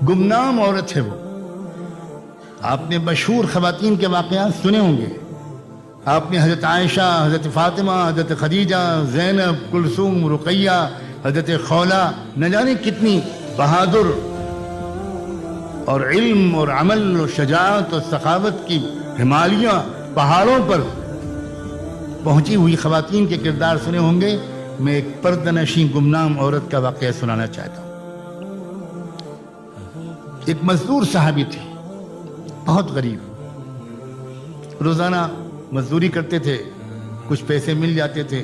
गुमनाम औरत है वो। आपने मशहूर ख़वातीन के वाक़यात सुने होंगे। आपने हज़रत आयशा, हज़रत फ़ातिमा, हज़रत खदीजा, ज़ैनब, कुलसूम, रुक़ैया, हज़रत खौला, न जाने कितनी बहादुर और इल्म और अमल और शजाअत और सखावत की हिमालयाँ पहाड़ों पर पहुंची हुई ख़वातीन के किरदार सुने होंगे। मैं एक पर्दनशीं गुमनाम औरत का वाक़या सुनाना चाहता हूँ। एक मजदूर साहबी थी, बहुत गरीब। रोज़ाना मजदूरी करते थे, कुछ पैसे मिल जाते थे,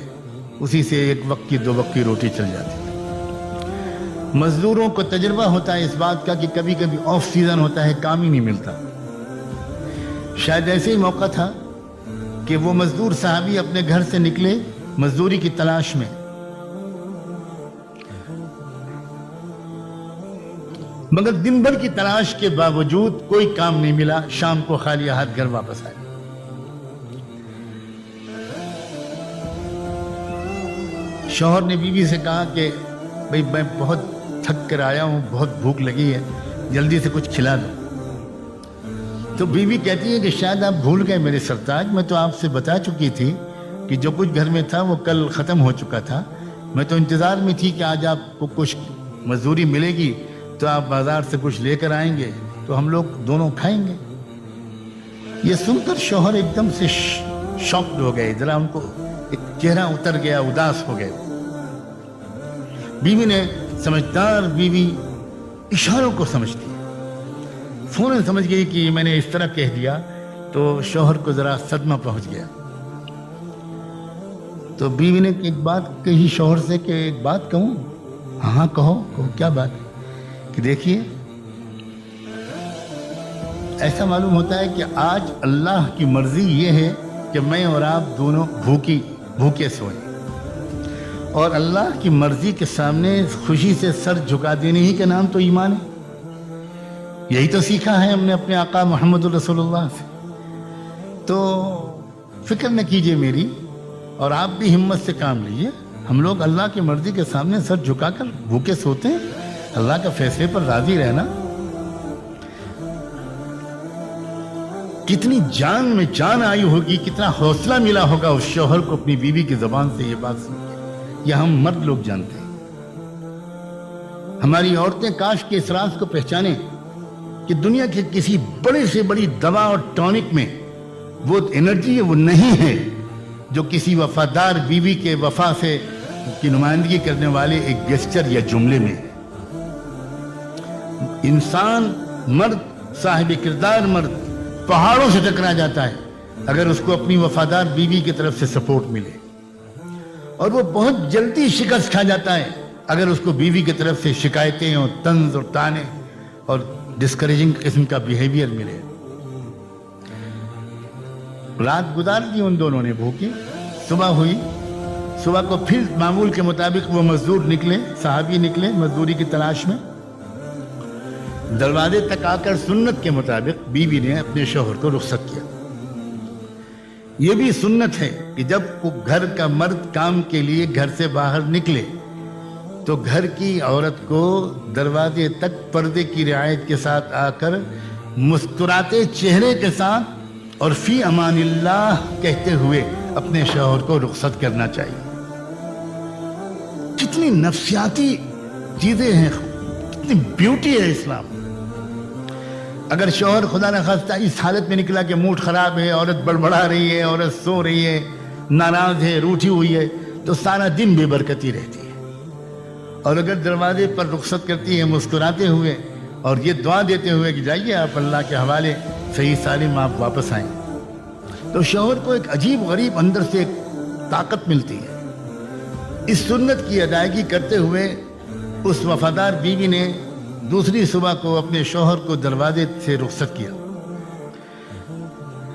उसी से एक वक्त की 2 वक्त की रोटी चल जाती थी। मजदूरों को तजुर्बा होता है इस बात का कि कभी कभी ऑफ सीजन होता है, काम ही नहीं मिलता। शायद ऐसे ही मौका था कि वो मजदूर साहबी अपने घर से निकले मजदूरी की तलाश में। मगर दिन भर की तलाश के बावजूद कोई काम नहीं मिला। शाम को खाली हाथ घर वापस आए। शौहर ने बीवी से कहा कि भाई मैं बहुत थक कर आया हूं, बहुत भूख लगी है, जल्दी से कुछ खिला दो। तो बीवी कहती है कि शायद आप भूल गए मेरे सरताज, मैं तो आपसे बता चुकी थी कि जो कुछ घर में था वो कल ख़त्म हो चुका था। मैं तो इंतज़ार में थी कि आज आपको कुछ मजदूरी मिलेगी तो आप बाजार से कुछ लेकर आएंगे तो हम लोग दोनों खाएंगे। ये सुनकर शौहर एकदम से शॉक्ड हो गए, जरा उनको एक चेहरा उतर गया, उदास हो गए। बीवी ने, समझदार बीवी इशारों को समझती है, फौरन समझ गई कि मैंने इस तरह कह दिया तो शौहर को जरा सदमा पहुंच गया। तो बीवी ने एक बात कही शौहर से कि एक बात कहूं? हाँ कहो। क्या बात? कि देखिए, ऐसा मालूम होता है कि आज अल्लाह की मर्जी ये है कि मैं और आप दोनों भूखे सोएं, और अल्लाह की मर्जी के सामने खुशी से सर झुका देने ही के नाम तो ईमान है। यही तो सीखा है हमने अपने आका मोहम्मद रसूलुल्लाह से। तो फिक्र न कीजिए मेरी, और आप भी हिम्मत से काम लीजिए। हम लोग अल्लाह की मर्जी के सामने सर झुकाकर भूखे सोते हैं, अल्लाह के फैसले पर राजी रहना। कितनी जान में जान आई होगी, कितना हौसला मिला होगा उस शौहर को अपनी बीवी की जुबान से ये बात सुन के। यह हम मर्द लोग जानते हैं। हमारी औरतें काश के इस राज को पहचाने कि दुनिया के किसी बड़े से बड़ी दवा और टॉनिक में वो एनर्जी है, वो नहीं है जो किसी वफादार बीवी के वफा से की नुमाइंदगी करने वाले एक गेस्चर या जुमले में। इंसान, मर्द, साहिब किरदार मर्द पहाड़ों से टकरा जाता है अगर उसको अपनी वफादार बीवी की तरफ से सपोर्ट मिले, और वो बहुत जल्दी शिकस्त खा जाता है अगर उसको बीवी की तरफ से शिकायतें और तंज और ताने और डिस्करेजिंग किस्म का बिहेवियर मिले। रात गुजार दी उन दोनों ने भूखी। सुबह हुई, सुबह को फिर मामूल के मुताबिक वो मजदूर निकले, साहबी निकले मजदूरी की तलाश में। दरवाजे तक आकर सुन्नत के मुताबिक बीवी ने अपने शौहर को रुखसत किया। यह भी सुन्नत है कि जब घर का मर्द काम के लिए घर से बाहर निकले तो घर की औरत को दरवाजे तक पर्दे की रियायत के साथ आकर मुस्कुराते चेहरे के साथ और फी अमानिल्लाह कहते हुए अपने शौहर को रुखसत करना चाहिए। कितनी नफ्सियाती चीजें हैं, कितनी ब्यूटी है इस्लाम। अगर शौहर खुदा न खास्ता इस हालत में निकला कि मूड खराब है, औरत बड़बड़ा रही है, औरत सो रही है, नाराज है, रूठी हुई है, तो सारा दिन बेबरकती रहती है। और अगर दरवाजे पर रुखसत करती है मुस्कुराते हुए और ये दुआ देते हुए कि जाइए आप अल्लाह के हवाले, सही सालिम आप वापस आएं, तो शौहर को एक अजीब गरीब अंदर से एक ताकत मिलती है। इस सुन्नत की अदायगी करते हुए उस वफादार बीवी ने दूसरी सुबह को अपने शौहर को दरवाजे से रुखसत किया।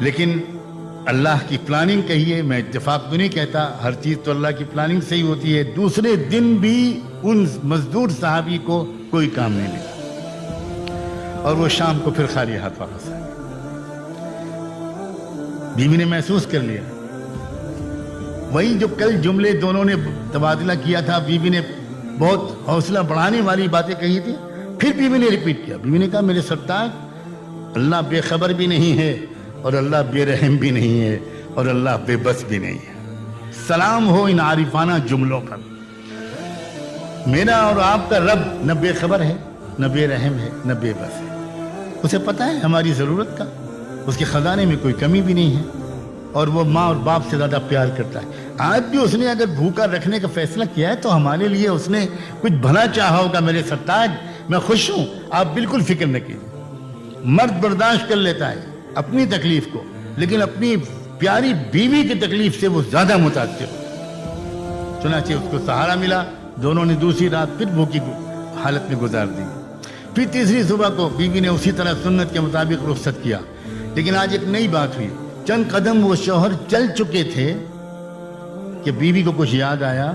लेकिन अल्लाह की प्लानिंग कहिए, मैं इत्तेफाक तो नहीं कहता, हर चीज़ तो अल्लाह की प्लानिंग से ही होती है। दूसरे दिन भी उन मजदूर साहबी को कोई काम नहीं मिला और वो शाम को फिर खाली हाथ वापस आ गए। बीवी ने महसूस कर लिया वही जो कल जुमले दोनों ने तबादला किया था, बीवी ने बहुत हौसला बढ़ाने वाली बातें कही थी, پھر بیوی نے ریپیٹ کیا. بیوی نے کہا میرے سرتاج اللہ بے خبر بھی نہیں ہے اور اللہ بے رحم بھی نہیں ہے اور اللہ بے بس بھی نہیں ہے. سلام ہو ان عارفانہ جملوں پر. میرا اور آپ کا رب نہ بے خبر ہے نہ بے رحم ہے نہ بے بس ہے. اسے پتہ ہے ہماری ضرورت کا. اس کے خزانے میں کوئی کمی بھی نہیں ہے اور وہ ماں اور باپ سے زیادہ پیار کرتا ہے. آج بھی اس نے اگر بھوکا رکھنے کا فیصلہ کیا ہے تو ہمارے لیے اس نے کچھ بھلا چاہا ہوگا. میرے سرتاج میں خوش ہوں, آپ بالکل فکر نہ کیجیے. مرد برداشت کر لیتا ہے اپنی تکلیف کو, لیکن اپنی پیاری بیوی کی تکلیف سے وہ زیادہ متاثر ہو. چنانچہ اس کو سہارا ملا. دونوں نے دوسری رات پھر بھوکی حالت میں گزار دی. پھر تیسری صبح کو بیوی نے اسی طرح سنت کے مطابق رخصت کیا. لیکن آج ایک نئی بات ہوئی. چند قدم وہ شوہر چل چکے تھے کہ بیوی کو کچھ یاد آیا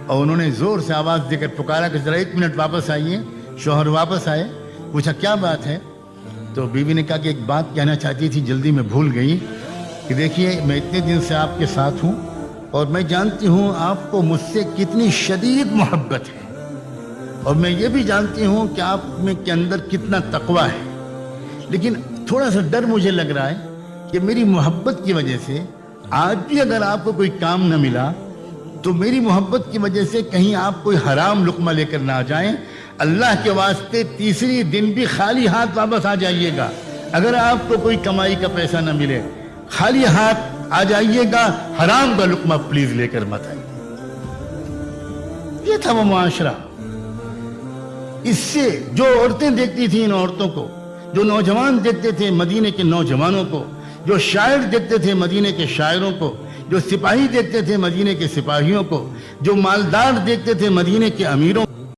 اور انہوں نے زور سے آواز دے کر پکارا کہ ذرا 1 منٹ واپس آئیے. شوہر واپس آئے. پوچھا کیا بات ہے؟ تو بیوی نے کہا کہ ایک بات کہنا چاہتی تھی, جلدی میں بھول گئی. کہ دیکھیے میں اتنے دن سے آپ کے ساتھ ہوں اور میں جانتی ہوں آپ کو مجھ سے کتنی شدید محبت ہے اور میں یہ بھی جانتی ہوں کہ آپ میں کے اندر کتنا تقویٰ ہے. لیکن تھوڑا سا ڈر مجھے لگ رہا ہے کہ میری محبت کی وجہ سے آج بھی اگر آپ کو کوئی کام نہ ملا تو میری محبت کی وجہ سے کہیں آپ کوئی حرام لقمہ لے کر نہ آ جائیں. اللہ کے واسطے تیسری دن بھی خالی ہاتھ واپس آ جائیے گا. اگر آپ کو کوئی کمائی کا پیسہ نہ ملے خالی ہاتھ آ جائیے گا, حرام کا لقمہ پلیز لے کر مت آئیے. یہ تھا وہ معاشرہ. اس سے جو عورتیں دیکھتی تھیں ان عورتوں کو, جو نوجوان دیکھتے تھے مدینے کے نوجوانوں کو, جو شاعر دیکھتے تھے مدینے کے شاعروں کو, جو سپاہی دیکھتے تھے مدینے کے سپاہیوں کو, جو مالدار دیکھتے تھے مدینے کے امیروں